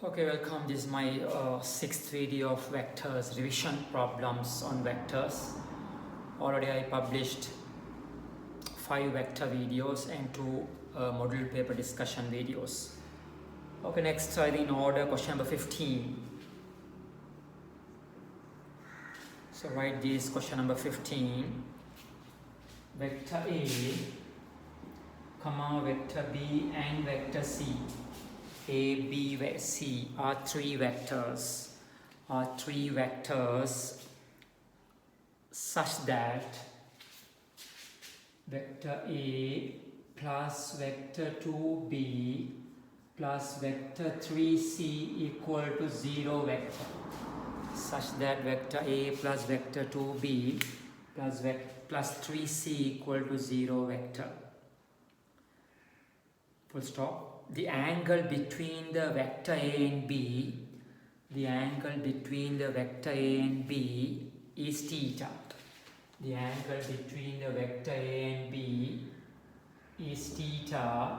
Okay, welcome. This is my sixth video of vectors revision problems on vectors. Already I published 5 vector videos and 2 model paper discussion videos. Okay, next in order, question number 15. So write this question number 15. Vector A, comma vector B and vector C. A, B, C are three vectors such that vector A plus vector 2B plus vector 3C equal to 0 vector, such that vector A plus vector 2B plus 3C equal to 0 vector. Full stop. The angle between the vector A and B, is theta. The angle between the vector A and B is theta,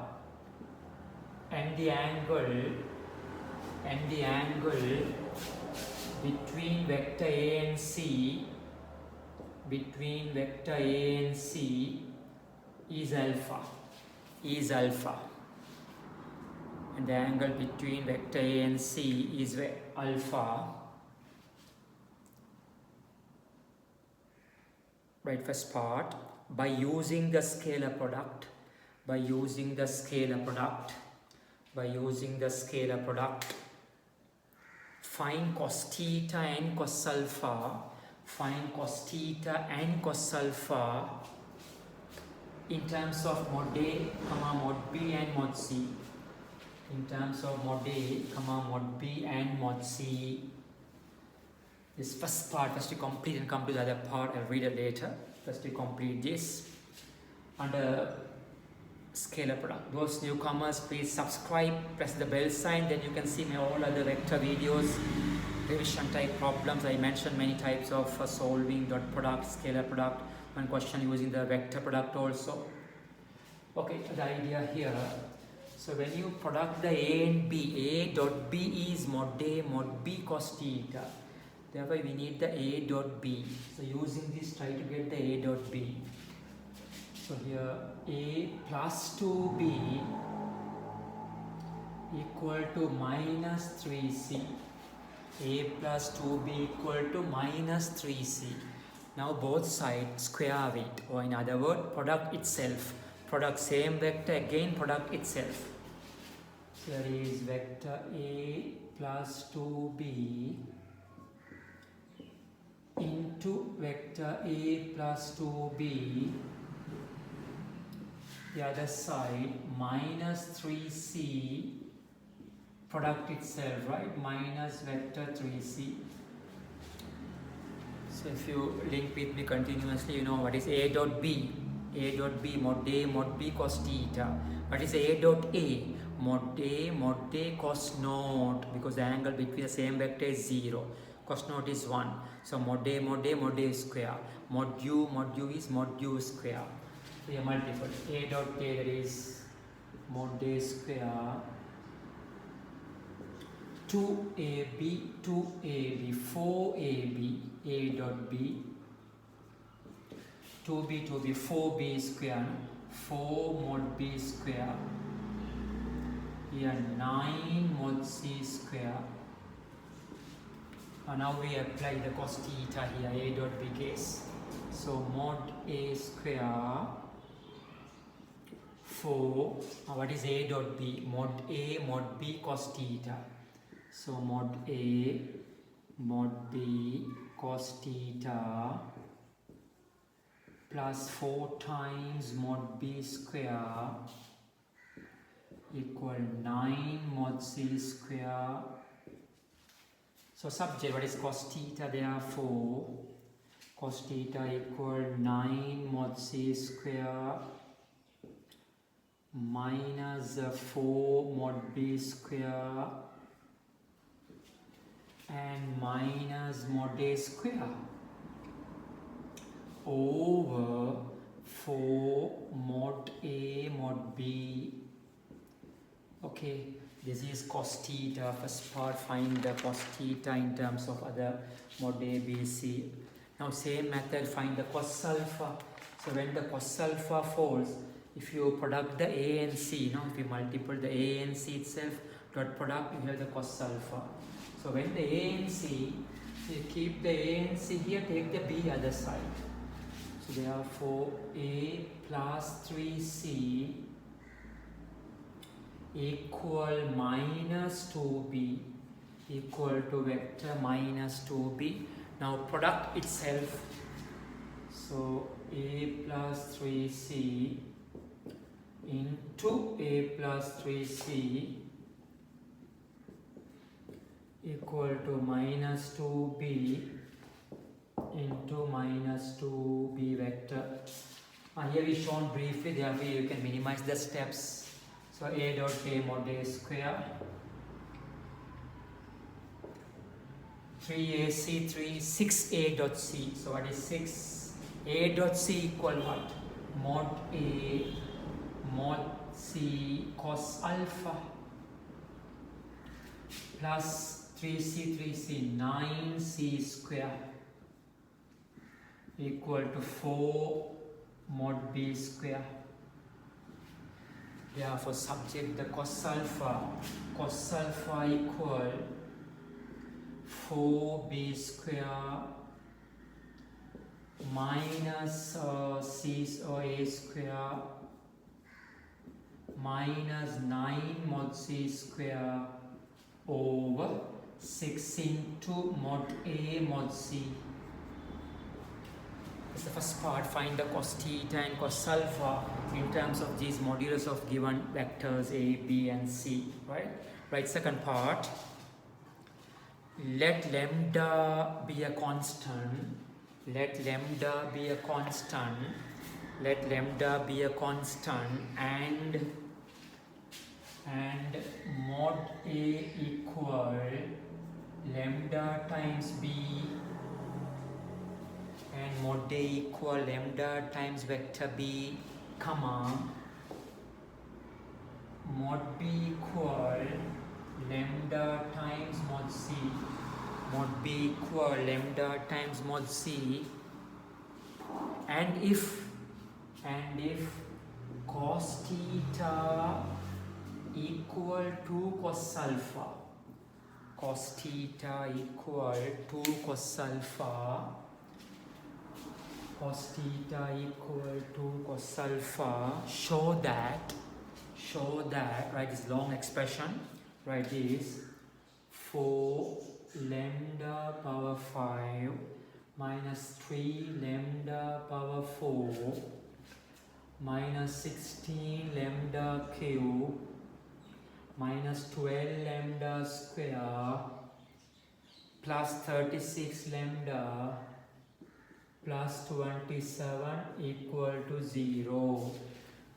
and the angle between vector A and C is alpha. And the angle between vector A and C is alpha. Right, first part, by using the scalar product, find cos theta and cos alpha, in terms of mod A, mod B and mod C. This first part, first to complete and come to the other part, I'll read it later. First to complete this under scalar product. Those newcomers, please subscribe, press the bell sign, then you can see my all other vector videos, revision type problems. I mentioned many types of solving dot product, scalar product, one question using the vector product also. Okay, the idea here. So when you product the A and B, A dot B is mod A mod B cos theta. Therefore we need the A dot B. So using this, try to get the A dot B. So here A plus 2B equal to minus 3C. A plus 2B equal to minus 3C. Now both sides square it, or in other words, product itself. Product same vector, again product itself. Here is vector A plus 2B into vector A plus 2B, the other side minus 3C, product itself, right, minus vector 3C. So if you link with me continuously, you know what is A dot B. A dot B mod B cos theta. What is A dot A? Mod A cos naught, because the angle between the same vector is 0. Cos naught is 1. So mod A square. Mod U is mod U square. So you multiple. A dot A, that is mod A square. 2AB, 4AB, A dot B. 2B, 4B square, 4 mod B square. Here 9 mod C square. And now we apply the cos theta here, A dot B case. So mod A square 4. What is A dot B? Mod A mod B cos theta. So mod A mod B cos theta plus 4 times mod B square equal 9 mod C square. So subject, what is cos theta? Therefore cos theta equal 9 mod C square minus 4 mod B square and minus mod A square over 4 mod A mod B. Okay, This is cos theta. First part, find the cos theta in terms of other mod A, B, C. Now same method, find the cos alpha. So when the cos alpha falls, if you product the A and C, if you multiply the A and C itself, dot product, you have the cos alpha. So when the A and C, you keep the A and C here, take the B other side. So therefore A plus 3C equal minus 2B equal to vector minus 2B. Now product itself. So A plus 3C into A plus 3C equal to minus 2B into minus 2B vector. Here we shown briefly, therefore you can minimize the steps. So A dot A mod A square 3AC 3 6A dot C. So what is 6? A dot C equal what? Mod A mod C cos alpha plus 3C 9C square equal to 4 mod B square. Therefore subject the cos alpha equal 4B square minus C or A square minus 9 mod C square over 6 into mod A mod C. That's the first part. Find the cos theta and cos alpha in terms of these modulus of given vectors A, B and C. Right, second part. Let lambda be a constant. Let lambda be a constant. Let lambda be a constant and mod A equal lambda times B and mod A equal lambda times vector B, comma mod B equal lambda times mod C, mod B equal lambda times mod C, and if cos theta equal to cos alpha, cos theta equal to cos alpha, cos theta equal to cos alpha, show that, right, this long expression, right, is 4 lambda power 5 minus 3 lambda power 4 minus 16 lambda cube minus 12 lambda square plus 36 lambda plus 27 equal to 0.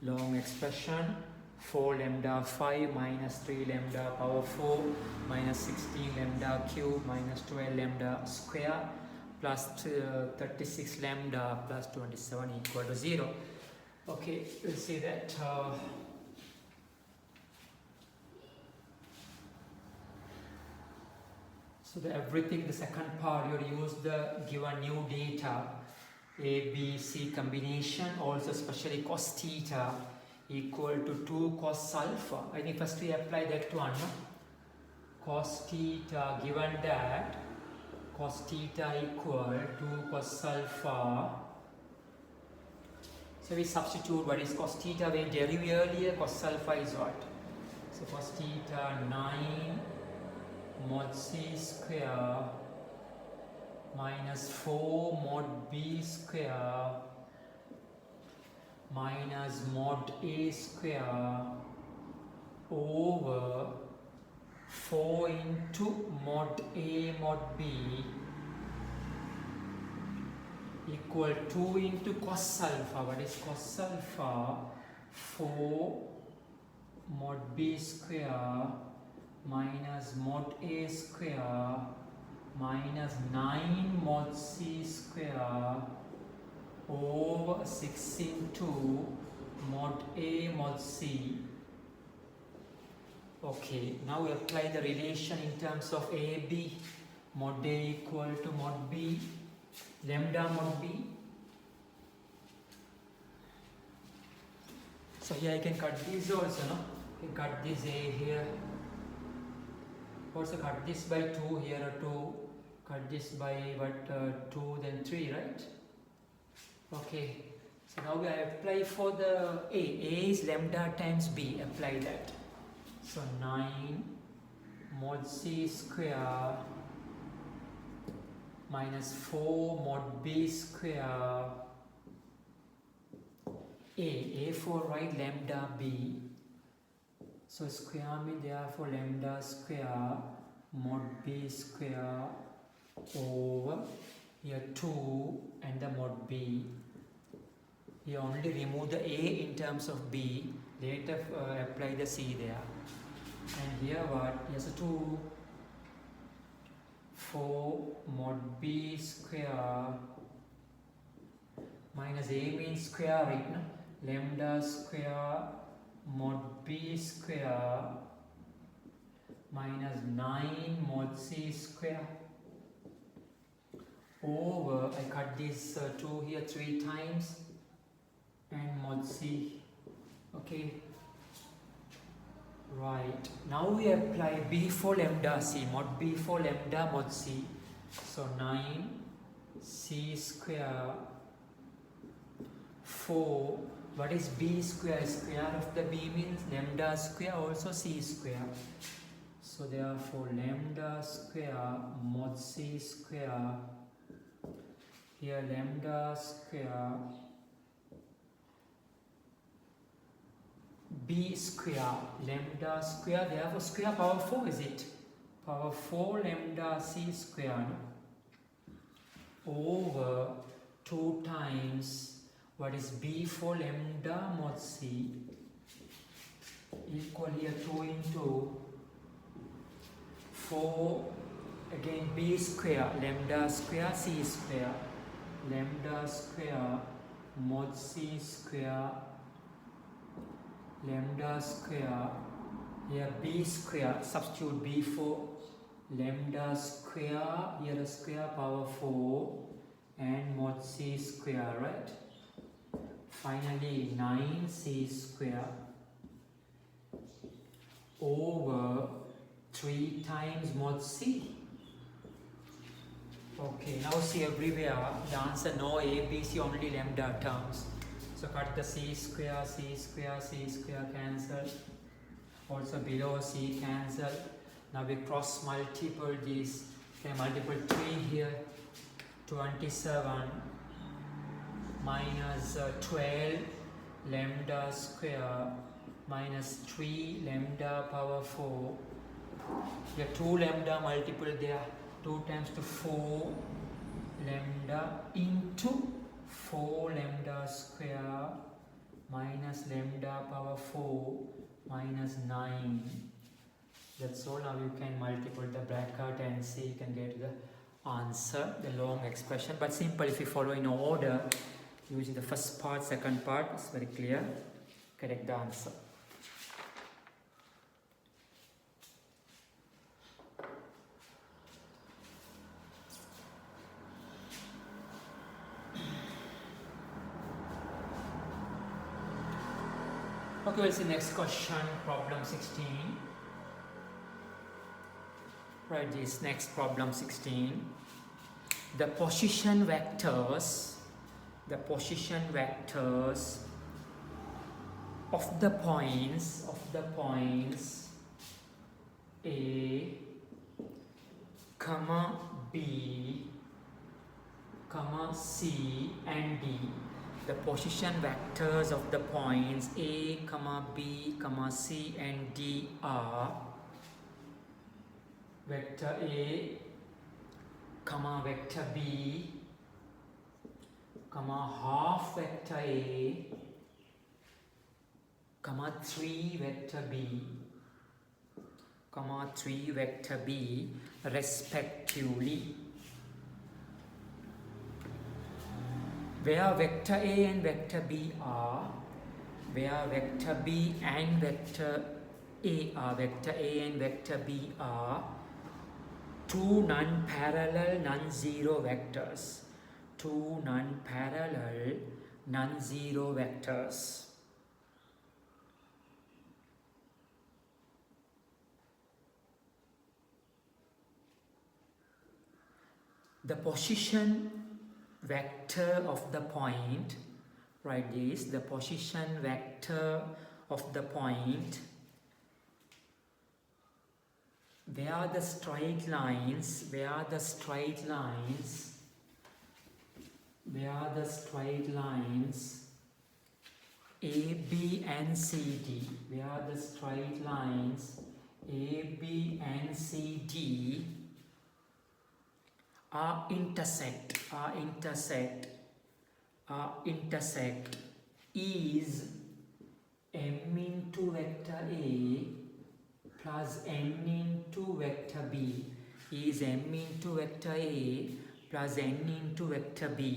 Long expression 4 lambda 5 minus 3 lambda power 4 minus 16 lambda cube minus 12 lambda square plus 36 lambda plus 27 equal to 0. Okay, we'll see that. So everything, the second part, you use the given new data, A, B, C combination, also especially cos theta equal to 2 cos alpha. I think first we apply that one. No? Cos theta, given that cos theta equal to cos alpha. So we substitute what is cos theta, we derived earlier, cos alpha is what? So cos theta 9 mod C square minus 4 mod B square minus mod A square over 4 into mod A mod B equal 2 into cos alpha. What is cos alpha? 4 mod B square minus mod A square minus 9 mod C square over 6 into mod A mod C. Okay, now we apply the relation in terms of AB, mod A equal to mod B, lambda mod B. So here I can cut this also, no? I can cut this A here. Also cut this by 2 here, 2. Cut this by what, 2, then 3, right? Okay. So now we apply for the A. A is lambda times B. Apply that. So 9 mod C square minus 4 mod B square. A for right, lambda B. So square means therefore lambda square mod B square over here 2 and the mod B. You only remove the A in terms of B, later apply the C there. And here what? Yes, 2 4 mod B square minus A means square, right? No? Lambda square mod B square minus 9 mod C square over, I cut this 2 here 3 times, and mod C. Okay, right. Now we apply B for lambda C, mod B for lambda mod C. So 9 C square 4. What is B square? Square of the B means lambda square, also C square. So therefore lambda square mod C square, here lambda square B square, lambda square, therefore square power 4 is it? Power 4 lambda C square, no? Over 2 times what is B for lambda mod C equal here 2 into 4 again B square, lambda square C square, lambda square mod C square, lambda square, here B square, substitute B for lambda square, here a square power 4 and mod C square, right? Finally 9C square over 3 times mod C. Okay, now see everywhere the answer no A, B, C, only lambda terms. So cut the C square, C square, C square cancel. Also below C cancel. Now we cross multiple these. Okay, multiple 3 here. 27 minus 12 lambda square minus 3 lambda power 4. Here 2 lambda multiple there. 2 times to 4 lambda into 4 lambda square minus lambda power 4 minus 9. That's all. Now you can multiply the bracket and see, you can get the answer, the long expression. But simple if you follow in order using the first part, second part, it's very clear. Correct the answer. Okay, we'll see next question, problem 16. Right, this next problem 16. The position vectors of the points A, comma B, comma C and D. The position vectors of the points A, comma B, comma C and D are vector A, comma vector B, comma half vector A, comma 3 vector B, comma 3 vector B respectively. Where vector A and vector B are, where vector B and vector A vector A and vector B are two non-parallel non-zero vectors. Two non-parallel non-zero vectors. The position vector of the point, write this, the position vector of the point where the straight lines AB and CD, where the straight lines AB and CD are intersect is M into vector A plus N into vector B, is M into vector A plus N into vector B.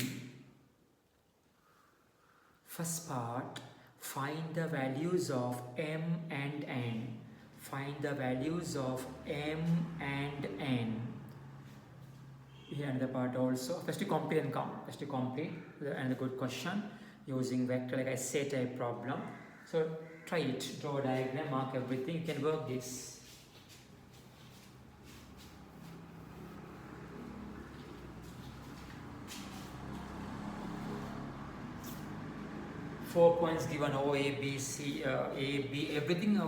First part, find the values of M and N. Find the values of M and N. Here another part also. First to complete and count. First to complete and a good question using vector like I said type problem. So try it. Draw a diagram, mark everything. You can work this. Four points given: O, A, B, C, A, B. Everything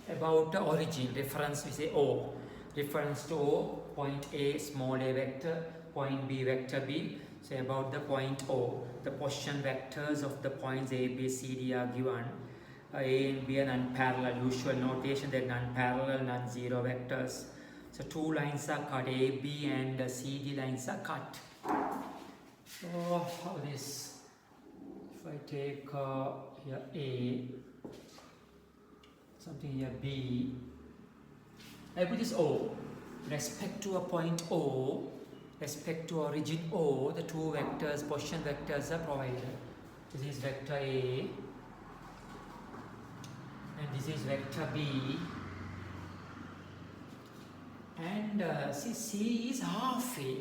about the origin. Reference we say O. Reference to O, point A, small a vector, point B, vector B. So about the point O, the position vectors of the points A, B, C, D are given. A and B are non-parallel, usual notation, they're non-parallel, non-zero vectors. So two lines are cut, A, B and C, D lines are cut. So how this, if I take here A, something here B, I put this O, respect to a point O, respect to origin O, the two vectors, position vectors are provided. This is vector A and this is vector B, and see C is half A.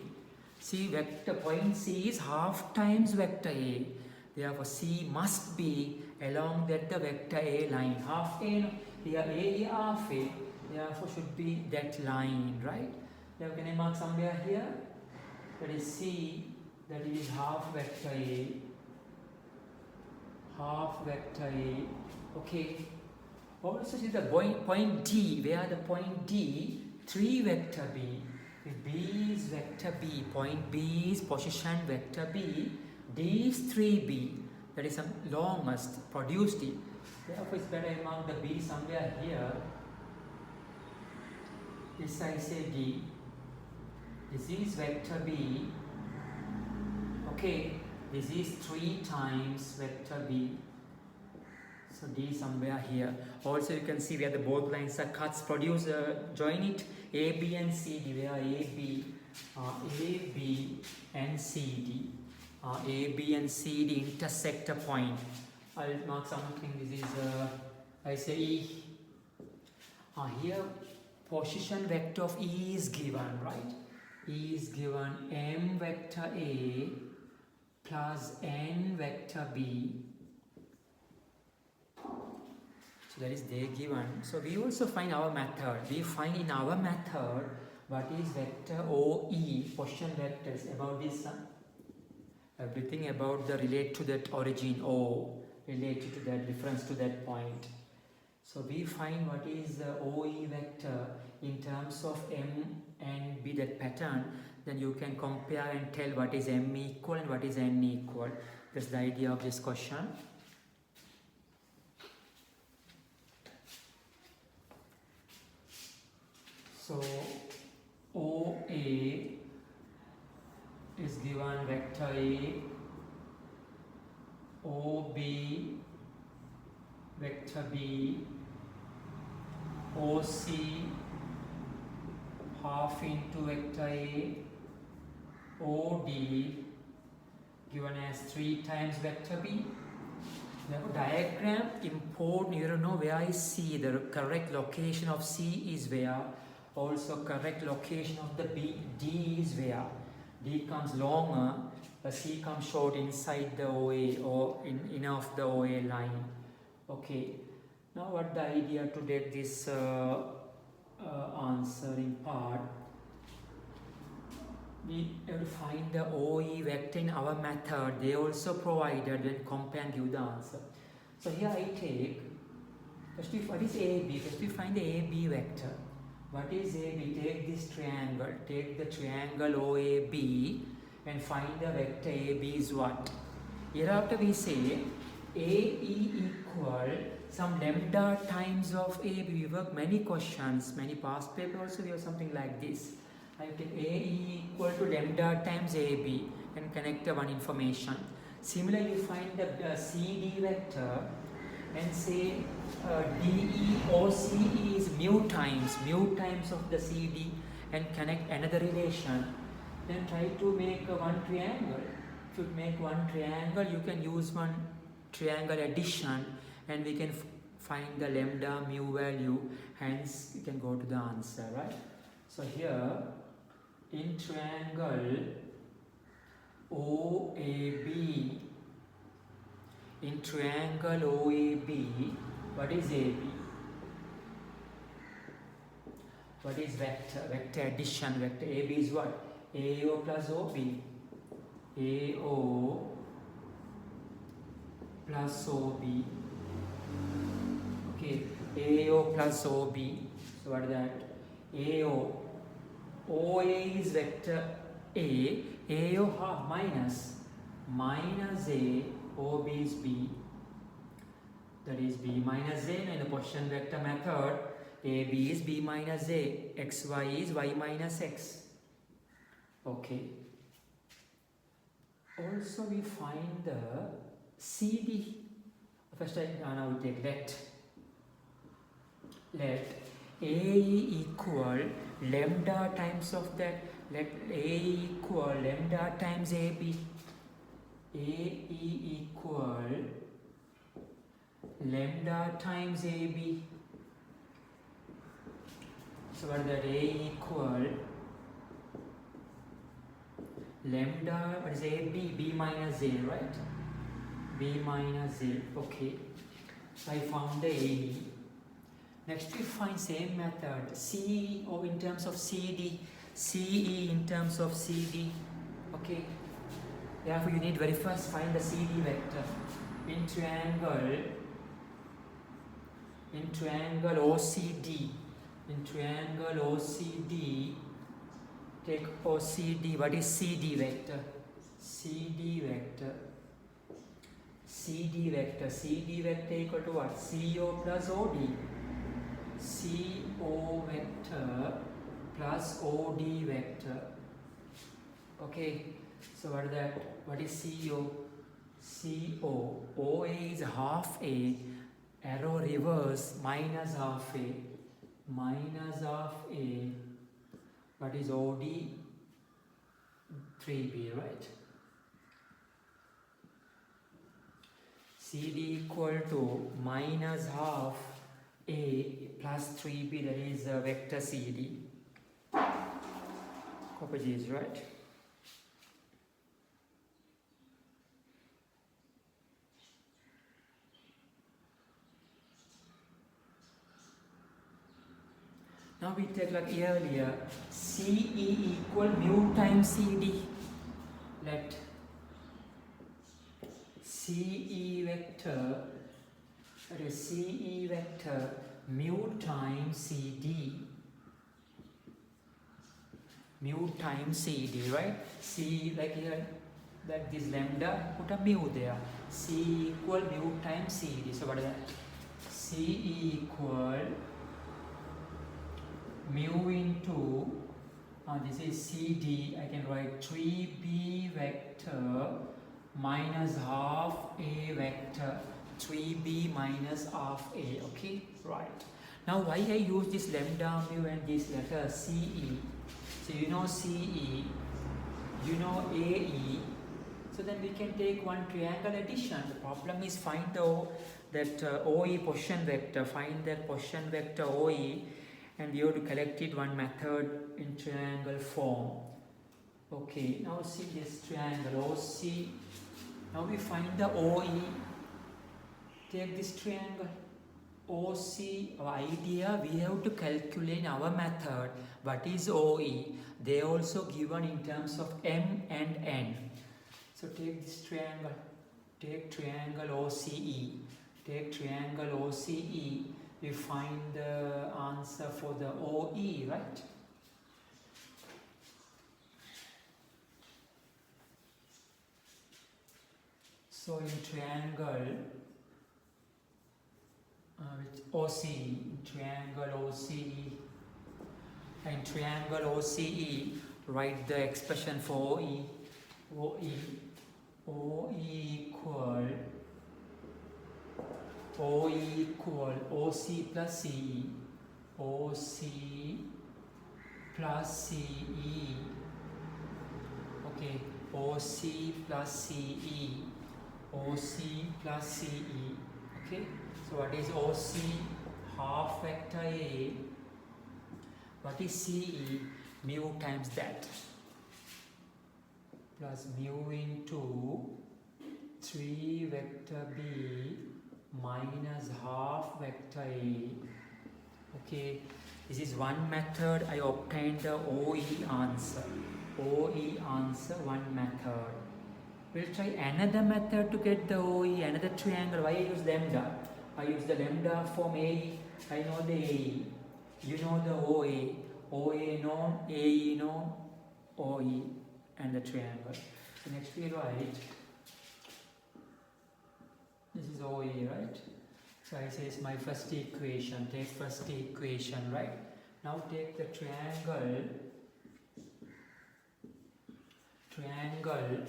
See, vector point C is half times vector A. Therefore C must be along that the vector A line. Half A, no? Here A, half A. Therefore should be that line, right? Now can I mark somewhere here? That is C, that is half vector A. Half vector A. Okay. Also see the point D, where the point D, 3 vector B. If B is vector B, point B is position vector B, D is 3B. That is some longest produced D. Therefore it's better I mark the B somewhere here. This I say D. This is vector B. Okay, this is 3 times vector B. So D somewhere here. Also you can see where the both lines are cuts produce, join it, AB and CD, where AB and CD. AB and CD intersect a point. I'll mark something, this is, I say E. Here position vector of E is given, right? E is given M vector A plus N vector B. So that is there given. So we also find our method. We find in our method what is vector OE, position vectors about this. Everything about the relate to that origin O, related to that, reference to that point. So we find what is the OE vector in terms of M and B, that pattern. Then you can compare and tell what is M equal and what is N equal. That's the idea of this question. So OA is given vector A, OB vector B, OC half into vector A, OD given as 3 times vector B. Now diagram important, you don't know where is C, the correct location of C is where, also correct location of the B, D is where. D comes longer, C comes short inside the OA or in of the OA line. Okay, now what the idea to get this answering part? We have to find the OE vector in our method. They also provided when compare and give the answer. So here I take, first what is AB? First we find the AB vector. What is AB? Take this triangle. Take the triangle OAB and find the vector AB is what? Hereafter we say AE equal some lambda times of AB. We work many questions, many past papers also we have something like this. I take AE equal to lambda times AB and connect the one information. Similarly, you find the CD vector and say DE or CE is mu times of the CD and connect another relation. Then try to make one triangle. If you make one triangle, you can use one triangle addition and we can find the lambda mu value. Hence, you can go to the answer, right? So here, in triangle OAB, what is AB? What is vector? Vector addition. Vector AB is what? AO plus OB. AO plus OB. Okay, AO plus OB. So what is that? AO. OA is vector A. AO half minus A. OB is B. That is B minus A. And in the position vector method, AB is B minus A. XY is Y minus X. Okay. Also we find the CD. First now we take let AE equal lambda times of that. Let AE equal lambda times AB. AE equal lambda times AB. So what is that? A equal lambda, what is AB? B minus A, right? B minus A, okay. So I found the AE. Next we find same method, CE or in terms of CD, CE in terms of CD, okay. Therefore you need very first find the CD vector. In triangle OCD, take OCD, what is CD vector? CD vector equal to what? CO plus OD. CO vector plus OD vector. Okay, so what is that? What is CO? CO. OA is half A, arrow reverse, minus half A. What is OD? 3B, right? CD equal to minus half A plus 3B, that is vector CD. Copy G's, right? Now we take like earlier, CE equal mu times CD. Let CE vector, that is CE vector mu times CD. Mu times CD, right? C like here, like this lambda, put a mu there. C equal mu times CD. So what is that? CE equal mu into, this is CD, I can write 3B vector minus half A vector, 3B minus half A, okay, right. Now why I use this lambda mu and this letter CE? So you know CE, you know AE, So then we can take one triangle addition. The problem is find the that OE position vector, find that position vector OE, and we have to collect it one method in triangle form. Okay, now see this triangle OC. Now we find the OE. Take this triangle OC. Our idea, we have to calculate our method what is OE. They also given in terms of M and N. So take this triangle. Take triangle OCE. Take triangle OCE. We find the answer for the OE, right? So in triangle with OCE, in triangle OCE, write the expression for OE. OE equal OC plus CE. OC plus CE. Okay, OC plus CE. OC plus CE. Okay, so what is OC? Half vector A. What is CE? Mu times that. Plus mu into 3 vector B minus half vector A. Okay, this is one method. I obtained the OE answer. OE answer, one method. We'll try another method to get the OE, another triangle. Why I use lambda? I use the lambda form AE. I know the AE. You know the OA. OA known, AE known, OE, and the triangle. So next we write, this is OE, right? So I say it's my first equation. Take first equation, right? Now take the triangle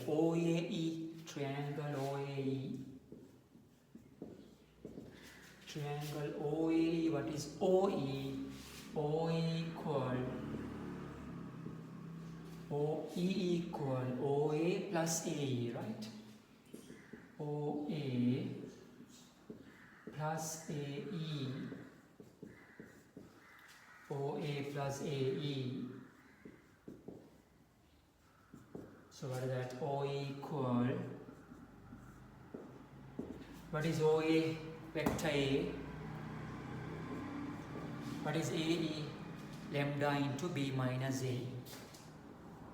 OAE, triangle OAE. Triangle OAE, what is OE? OE equal OA plus AE, right? OA plus AE. OA plus AE. So what is that? OE equal, what is OA? Vector A. What is AE? Lambda into B minus A.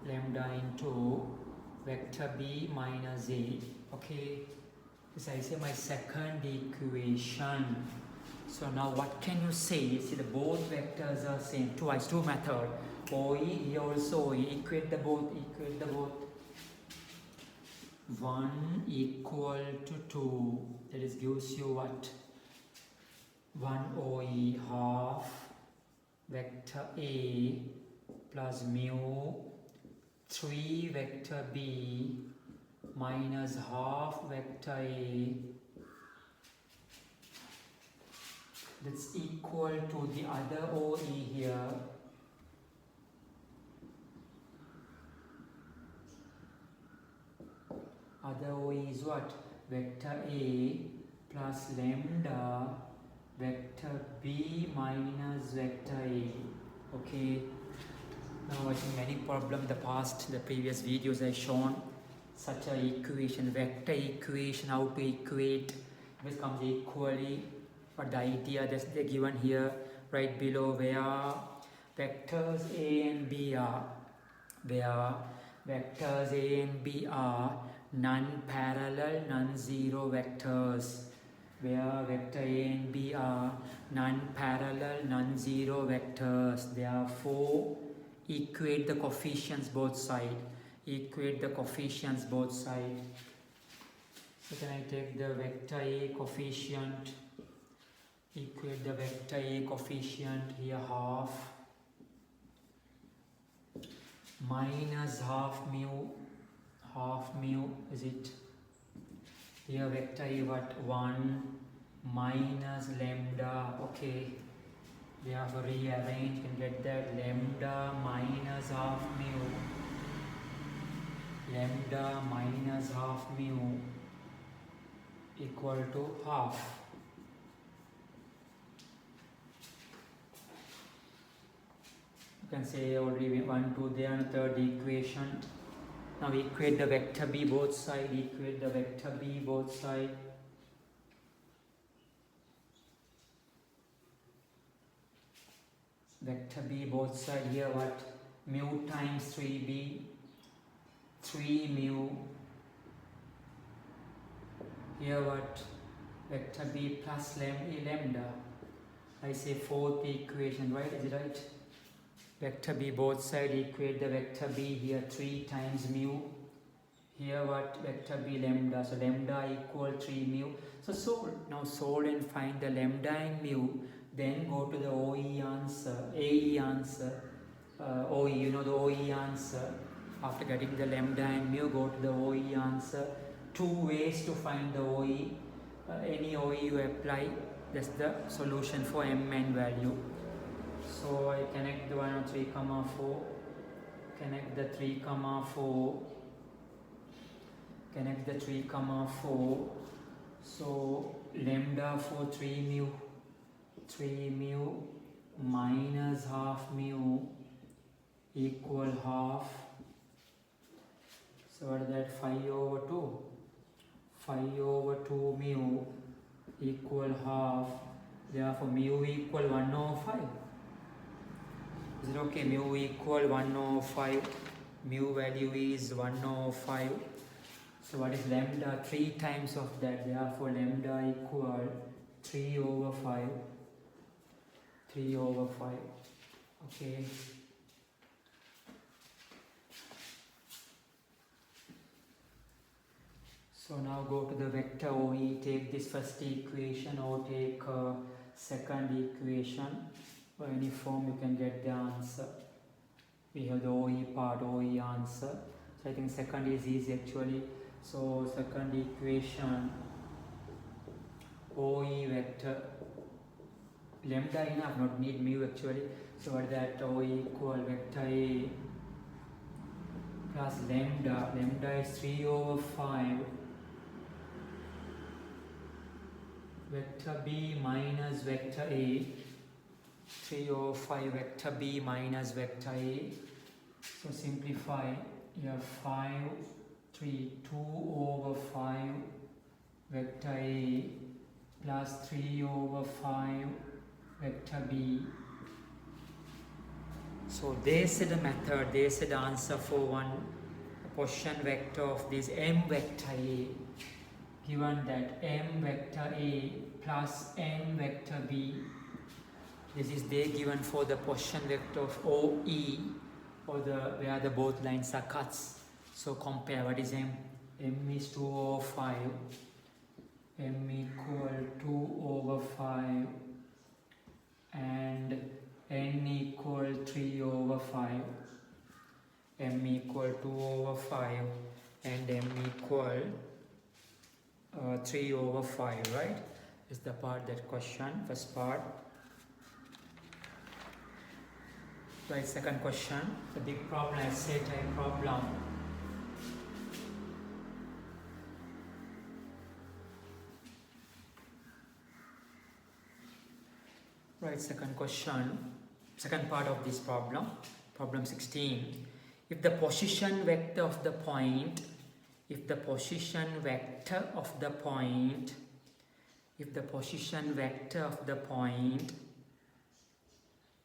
Lambda into vector B minus A. Okay, this I say my second equation. So now what can you say? See, the both vectors are same. Two method. OE, here also OE. Equate the both. 1 equal to 2. That is gives you what? 1 OE half vector A plus mu 3 vector B minus half vector A. That's equal to the other OE here. Other OE is what? Vector A plus lambda vector B minus vector A. Okay. Now I think many problems in the past, the previous videos I shown such a equation, vector equation, how to equate. This comes equally. But the idea that they're given here right below, where vectors A and B are, non-parallel, non-zero vectors. Where vector A and B are non-parallel, non-zero vectors. Therefore, equate the coefficients both sides. So can I take the vector A coefficient? Equate the vector A coefficient here, half minus half mu, is it? Here vector A what? 1 minus lambda. Okay, we have to rearrange and get that lambda minus half mu lambda minus half mu equal to half. You can say already 1, 2 there and third equation. Now equate the vector b both side, equate the vector b both side. Vector b both side here what? Mu times 3b, 3 mu. Here what? Vector b plus lambda. I say fourth equation, right? Is it right? Vector b both side, equate the vector b here 3 times mu. Here what? Vector b lambda. So lambda equal 3 mu. So solve. Now solve and find the lambda and mu. Then go to the OE answer, AE answer. OE, you know the OE answer. After getting the lambda and mu, go to the OE answer. 2 ways to find the OE. Any OE you apply, that's the solution for mn value. So I connect the 1 3, 4. Connect the 3, 4. Connect the 3, 4. So lambda for 3 mu. 3 mu minus half mu equal half. So what is that? 5 over 2. 5 over 2 mu equal half. Therefore mu equal 1 over 5. Is it okay? Mu equal 1 over 5. Mu value is 1 over 5. So what is lambda? 3 times of that. Therefore lambda equal 3 over 5. 3 over 5. Okay. So now go to the vector OE, take this first equation or take second equation, or any form you can get the answer. We have the OE part, OE answer. So I think second is easy actually. So second equation, OE vector, lambda enough, not need mu actually. So what is that? OE equal vector A plus lambda. Lambda is 3 over 5. Vector B minus vector A. 3 over 5 vector B minus vector A. So simplify. You have 5, 3, 2 over 5 vector A plus 3 over 5 vector B. So they said a method, they said the answer for one position vector of this M vector A, given that M vector A plus N vector B, this is they given for the position vector of OE, or the where the both lines are cuts. So compare what is M. M is 2 over 5, M equal 2 over 5, and N equal 3 over 5. M equal 2 over 5 and M equal 3 over 5, right? Is the part that question, first part. Right, second question, the big problem, essay type problem. Right, second question, second part of this problem, problem 16. If the position vector of the point, if the position vector of the point, if the position vector of the point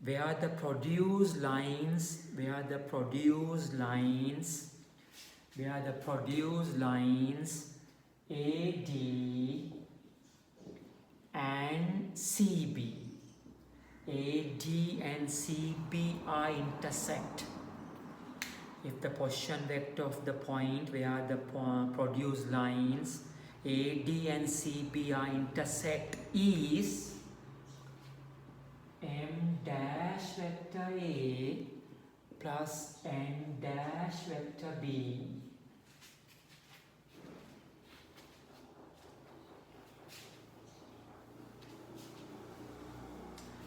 where the produced lines, where the produced lines AD and CB, AD and CB are intersect. If the position vector of the point where the produced lines AD and CB are intersect is M dash vector A plus N dash vector B.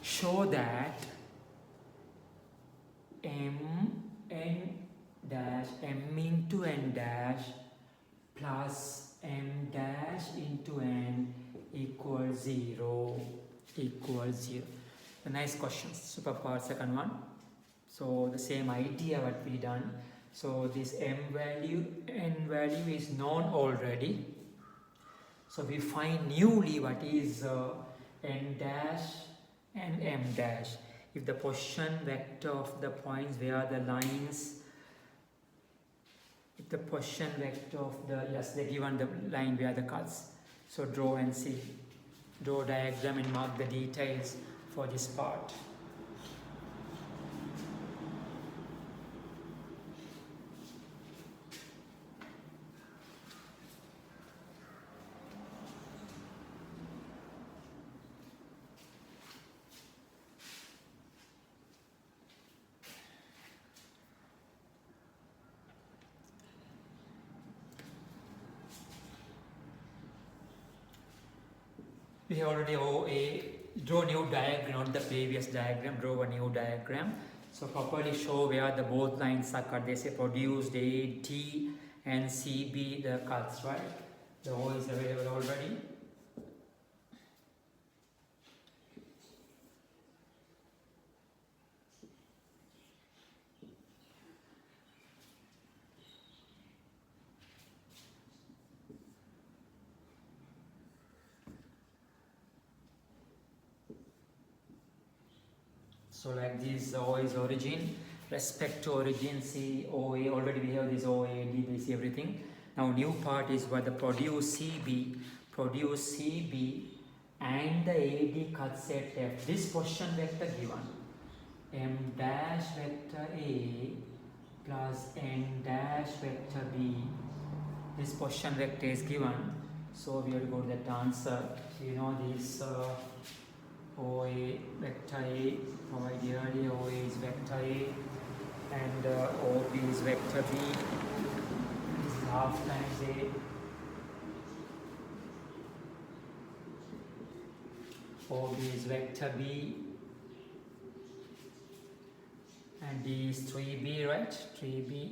Show that M, N dash m into n dash plus m dash into n equals 0 equals 0. The nice questions, super power second one. So the same idea what we done. So this m value, n value is known already. So we find newly what is n dash and m dash. If the position vector of the points where the lines, if the position vector of the, yes, they given the line where the cuts. So draw and see, draw diagram and mark the details for this part. We have already draw new diagram, not the previous diagram, draw a new diagram. So properly show where the both lines are cut. They say produced AD and CB the cuts, right? The O is available already. So like this, O is origin, respect to origin, see OA, already we have this OAD, we see everything. Now new part is what the produce CB and the AD cut set F. This position vector given, M dash vector A plus N dash vector B. This position vector is given. So we have to go to that answer. So you know this OA vector A, provided earlier OA is vector A and OB is vector B. This is half times A. OB is vector B and D is 3B, right? 3B.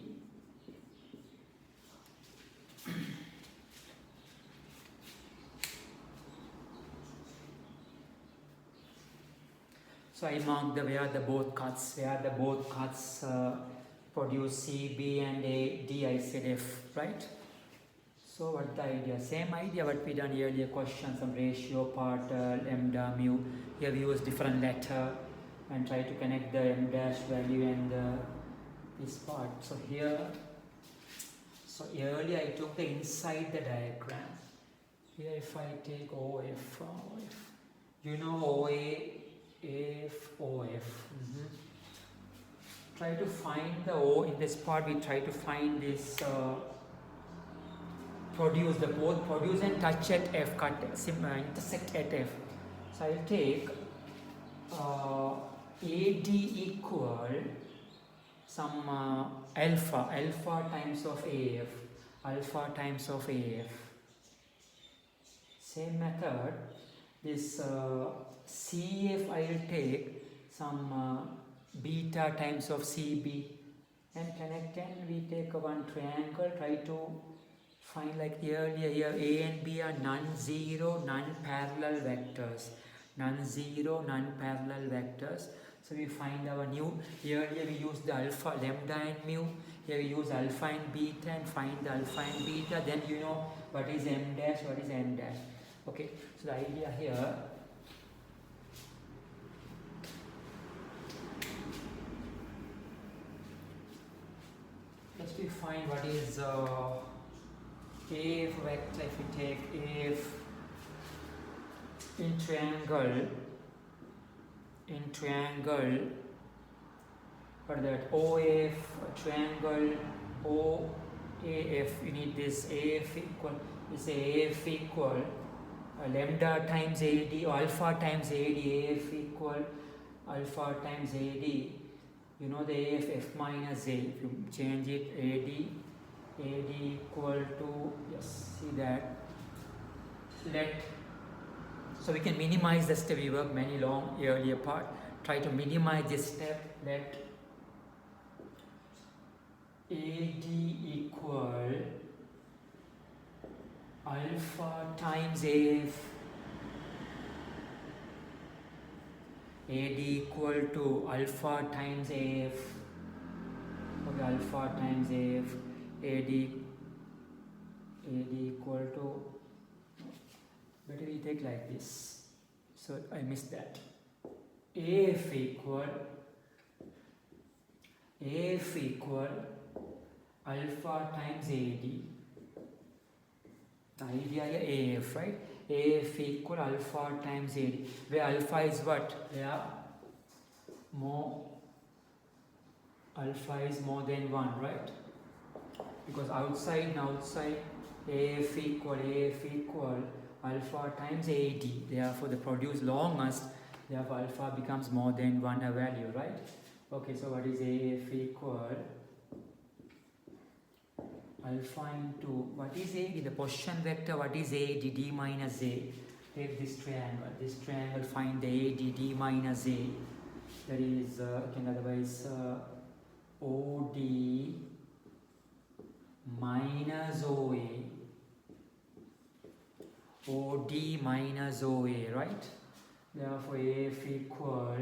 So I marked the where the both cuts produce CB and AD, I said F, right? So what the idea? Same idea what we done earlier question, some ratio part, lambda, mu. Here we use different letter and try to connect the m dash value and this part. So here, so earlier I took the inside the diagram. Here if I take OF, you know OA, F, OF. Try to find the O in this part. We try to find this produce, the both produce and touch at F, cut intersect at F. So I will take AD equal some alpha times of AF. Same method. This CF I will take some beta times of CB and connect, and we take one triangle, try to find like earlier here A and B are non-zero, non-parallel vectors. So we find our new, earlier we use the alpha, lambda and mu, here we use alpha and beta and find the alpha and beta, then you know what is m dash, what is n dash. Okay, so the idea here, let's we find what is AF vector. If we take AF in triangle, for that OAF triangle OAF, you need this AF equal lambda times AD or alpha times AD, AF equal alpha times AD. You know the AF, F minus A. If you change it, AD equal to, yes, see that. So we can minimize the step. We work many long earlier part. Try to minimize this step. Let AD equal alpha times AF. AD equal to alpha times AF. Okay, alpha times AF. AD equal to, better we take like this. So I missed that. AF equal alpha times AD. The idea here AF, right? AF equal alpha times AD. Where alpha is what? Where alpha is more than 1, right? Because outside and outside AF equal alpha times AD. Therefore the produce longest, therefore alpha becomes more than 1 a value, right? Okay, so what is AF equal alpha into, what is AD? The position vector, what is AD? D minus A. Take this triangle, find the AD, D minus A. That is, can otherwise OD minus OA. OD minus OA, right? Therefore AF equal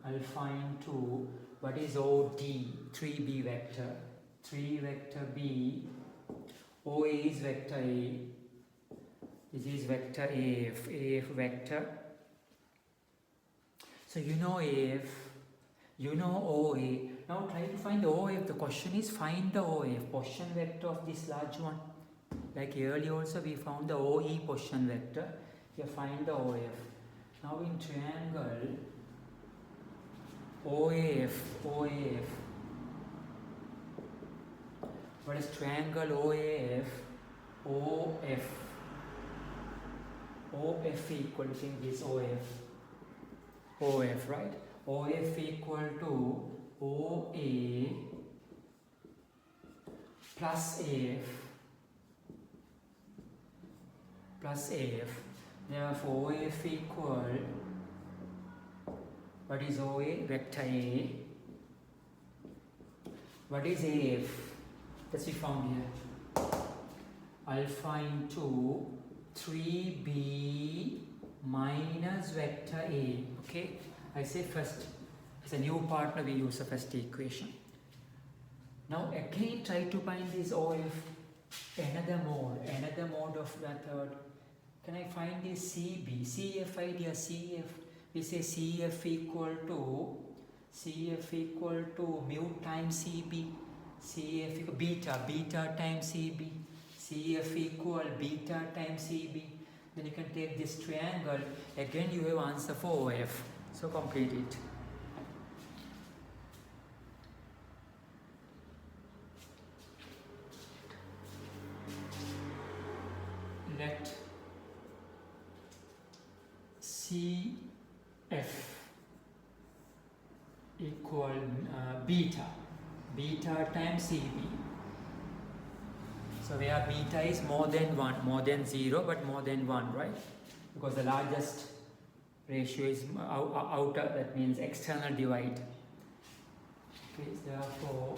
alpha into, what is OD? 3B vector. 3 vector B. OA is vector A. This is vector AF. AF vector. So you know AF. You know OA. Now try to find the OF. The question is find the OF. Position vector of this large one. Like earlier also we found the OE position vector. Here find the OF. Now in triangle OAF. What is triangle OAF? OF equal to this OF, right? OF equal to OA plus AF. Therefore OF equal, what is OA? Vector A. What is AF? That's we found here. Alpha into 3B minus vector A. Okay, I say first, as a new partner we use the first equation. Now again try to find this OF, another mode of method. Can I find this CB? CF idea, CF. We say CF equal to mu times CB. CF equal beta times CB. CF equal beta times CB. Then you can take this triangle. Again you have answer for OF. So complete it. Let CF equal beta times CB. So where beta is more than 1, more than 0, but more than 1, right? Because the largest ratio is outer, that means external divide. Okay, therefore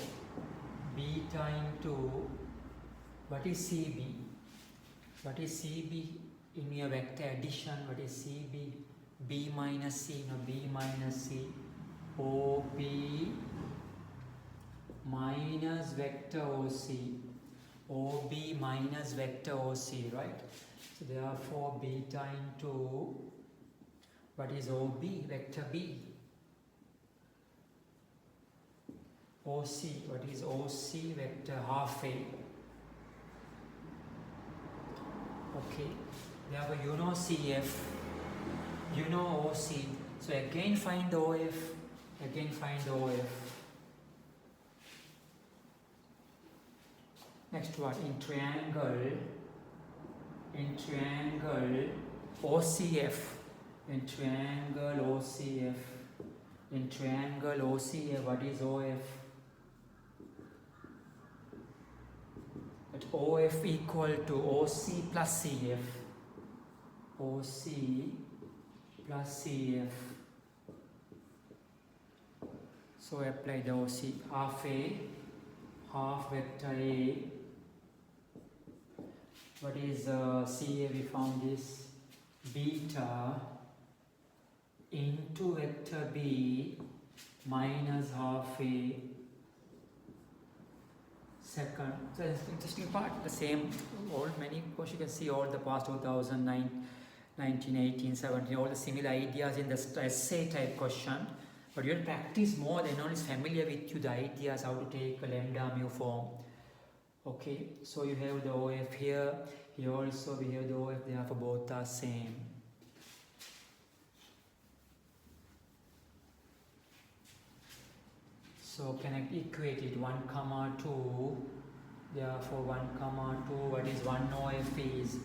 beta into, what is CB? What is CB in your vector addition? What is CB? B minus C, no, B minus C. OB minus vector OC. OB minus vector OC, right? So therefore beta into, what is OB? Vector B. OC, what is OC? Vector half A. Okay, therefore you know CF, you know OC. So again find the OF, Next one, in triangle OCF, in triangle OCF, what is OF? But OF equal to OC plus CF. OC plus CF. So apply the OC, half vector A. What is CA? We found this beta into vector B minus half A second. So it's interesting part, the same old many, of course you can see all the past 2009, 19, 18, 17, all the similar ideas in the essay type question. But you'll practice more, then only familiar with you the ideas how to take a lambda mu form. Okay, so you have the OF here, here also we have the OF, therefore both are same. So can I equate it 1 comma 2, therefore 1 comma 2, what is 1 OF is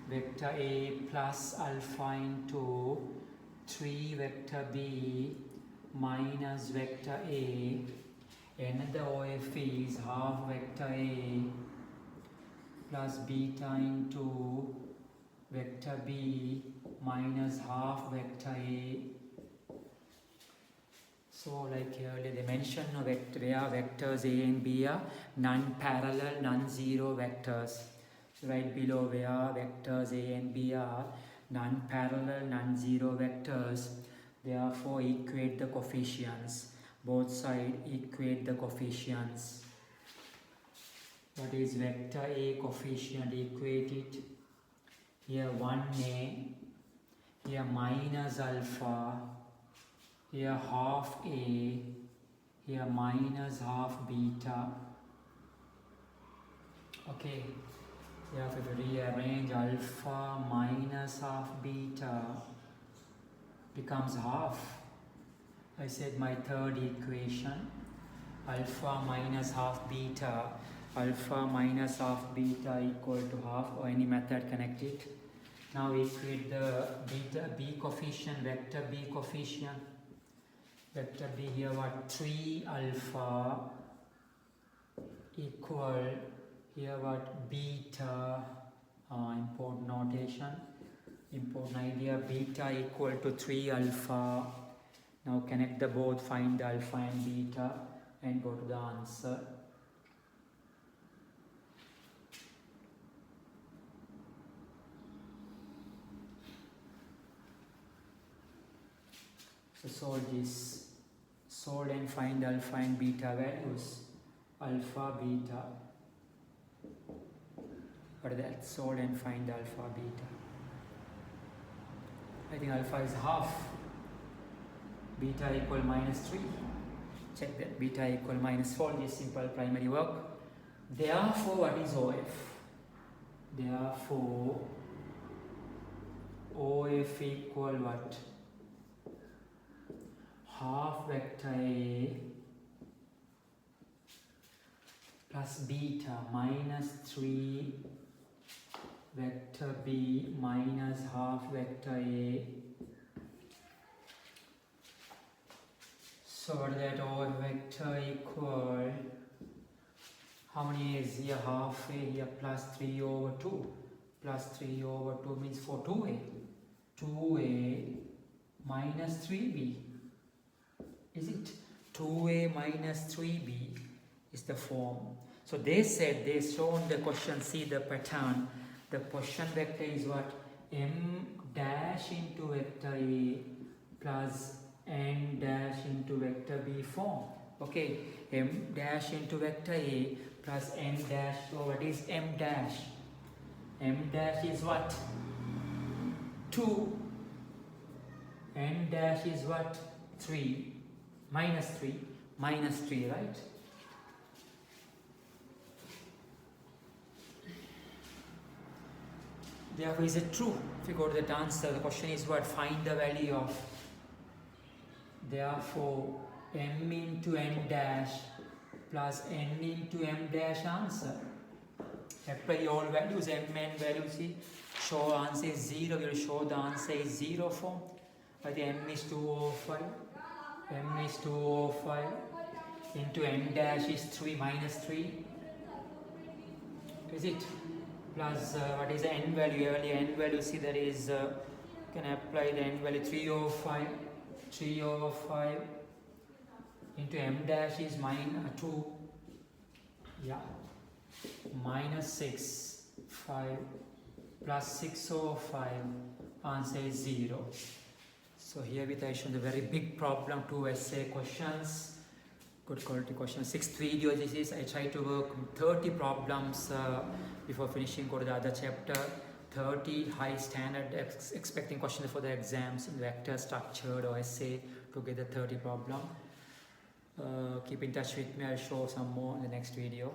vector A plus alpha into 3 vector B minus vector A. Another OF is half vector A plus beta into vector B minus half vector A. So like earlier they mentioned where vectors A and B are non-parallel, non-zero vectors. So right below where vectors A and B are non-parallel, non-zero vectors, therefore equate the coefficients. Both sides equate the coefficients. What is vector A coefficient? Equate it. Here 1A, here minus alpha, here half A, here minus half beta. Okay, therefore if we rearrange alpha minus half beta becomes half. I said my third equation, alpha minus half beta, alpha minus half beta equal to half, or any method connect it. Now equate the beta B coefficient, vector B coefficient. Vector B here what, 3 alpha equal here what, beta, important notation, important idea, beta equal to 3 alpha. Now connect the both, find the alpha and beta and go to the answer. So solve this. Solve and find alpha and beta values. Alpha, beta. What is that? Solve and find alpha, beta. I think alpha is half. Beta equal minus 3. Check that. Beta equal minus 4. This simple primary work. Therefore, what is OF? Therefore, OF equal what? Half vector A plus beta minus 3 vector B minus half vector A. So what is that? OF vector equal, how many A's here? Half A here plus 3 over 2. Plus 3 over 2 means for 2A. 2A minus 3B. Is it? 2A minus 3B is the form. So they said, they shown the question, see the pattern. The question vector is what? M dash into vector A plus N dash into vector B form. Okay, M dash into vector A plus N dash. So what is M dash? M dash is what? 2. N dash is what? 3. Minus 3. Minus 3, right? Therefore, is it true? If you go to that answer, the question is what? Find the value of. Therefore, M into N dash plus N into M dash answer. Apply all values, M and values. See, show answer is 0. We will show the answer is 0 form. But M is 205. M is 205 into N dash is 3 minus 3. Is it? Plus what is the N value? Earlier N value, see there is, can apply the N value 305. 305 into into m dash is 2, yeah, minus 6, 5 plus 6 over 5, answer is 0. So here with I shown the very big problem, 2 essay questions, good quality questions. 6th video this is, I try to work 30 problems before finishing, go to the other chapter. 30 high standard expecting questions for the exams in vector, structured or essay, to get the 30 problem. Keep in touch with me, I'll show some more in the next video.